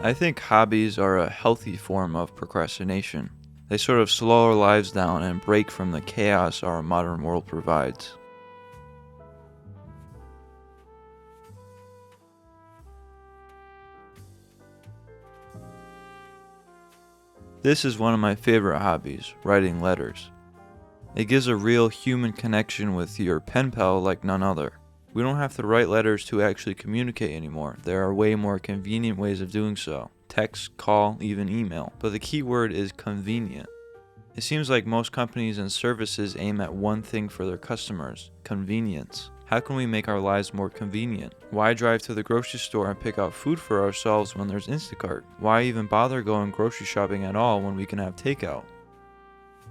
I think hobbies are a healthy form of procrastination. They sort of slow our lives down and break from the chaos our modern world provides. This is one of my favorite hobbies, writing letters. It gives a real human connection with your pen pal like none other. We don't have to write letters to actually communicate anymore. There are way more convenient ways of doing so. Text, call, even email. But the key word is convenient. It seems like most companies and services aim at one thing for their customers: convenience. How can we make our lives more convenient? Why drive to the grocery store and pick out food for ourselves when there's Instacart? Why even bother going grocery shopping at all when we can have takeout?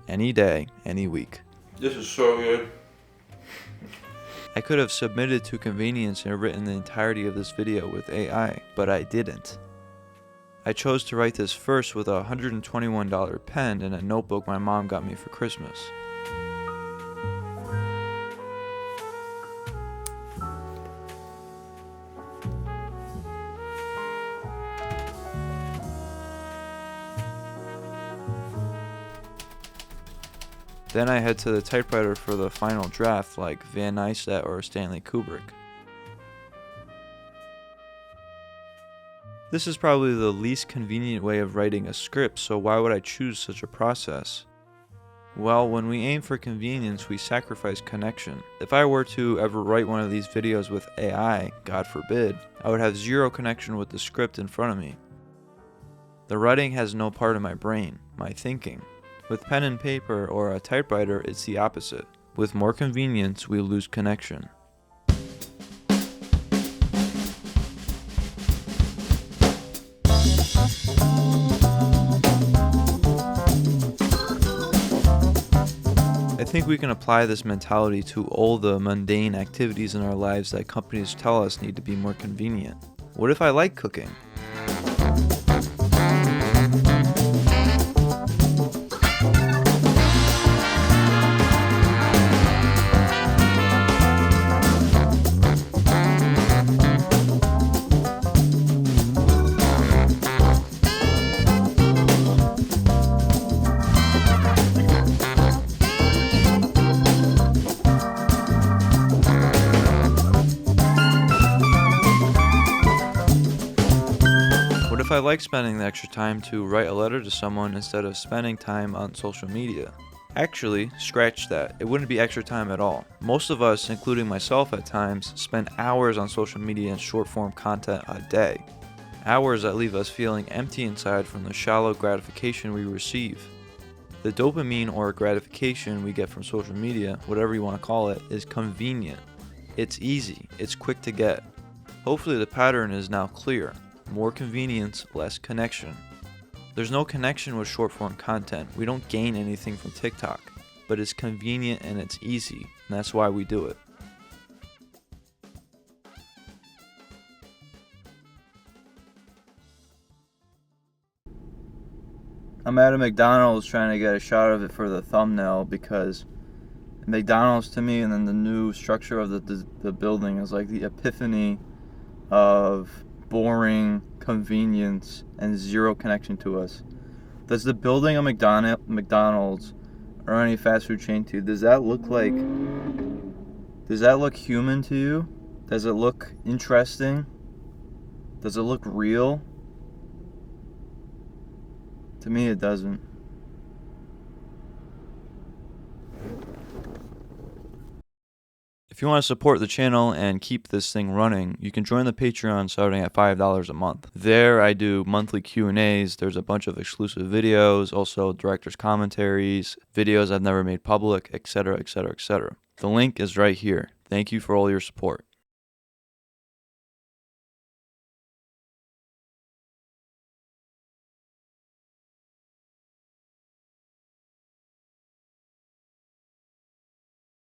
Any day, any week. This is so good. I could have submitted to convenience and written the entirety of this video with AI, but I didn't. I chose to write this first with a $121 pen and a notebook my mom got me for Christmas. Then I head to the typewriter for the final draft, like Van Neistat or Stanley Kubrick. This is probably the least convenient way of writing a script, so why would I choose such a process? Well, when we aim for convenience, we sacrifice connection. If I were to ever write one of these videos with AI, God forbid, I would have zero connection with the script in front of me. The writing has no part of my brain, my thinking. With pen and paper or a typewriter, it's the opposite. With more convenience, we lose connection. I think we can apply this mentality to all the mundane activities in our lives that companies tell us need to be more convenient. What if I like cooking? What if I like spending the extra time to write a letter to someone instead of spending time on social media? Actually, scratch that. It wouldn't be extra time at all. Most of us, including myself at times, spend hours on social media and short form content a day. Hours that leave us feeling empty inside from the shallow gratification we receive. The dopamine or gratification we get from social media, whatever you want to call it, is convenient. It's easy. It's quick to get. Hopefully the pattern is now clear. More convenience, less connection. There's no connection with short form content. We don't gain anything from TikTok, but it's convenient and it's easy, and that's why we do it. I'm at a McDonald's trying to get a shot of it for the thumbnail because McDonald's to me and then the new structure of the building is like the epiphany of boring convenience and zero connection to us. Does the building of McDonald's or any fast food chain to you, does that look human to you? Does it look interesting? Does it look real? To me, it doesn't. If you want to support the channel and keep this thing running, you can join the Patreon starting at $5 a month. There I do monthly Q&As, there's a bunch of exclusive videos, also director's commentaries, videos I've never made public, etc., etc., etc. The link is right here. Thank you for all your support.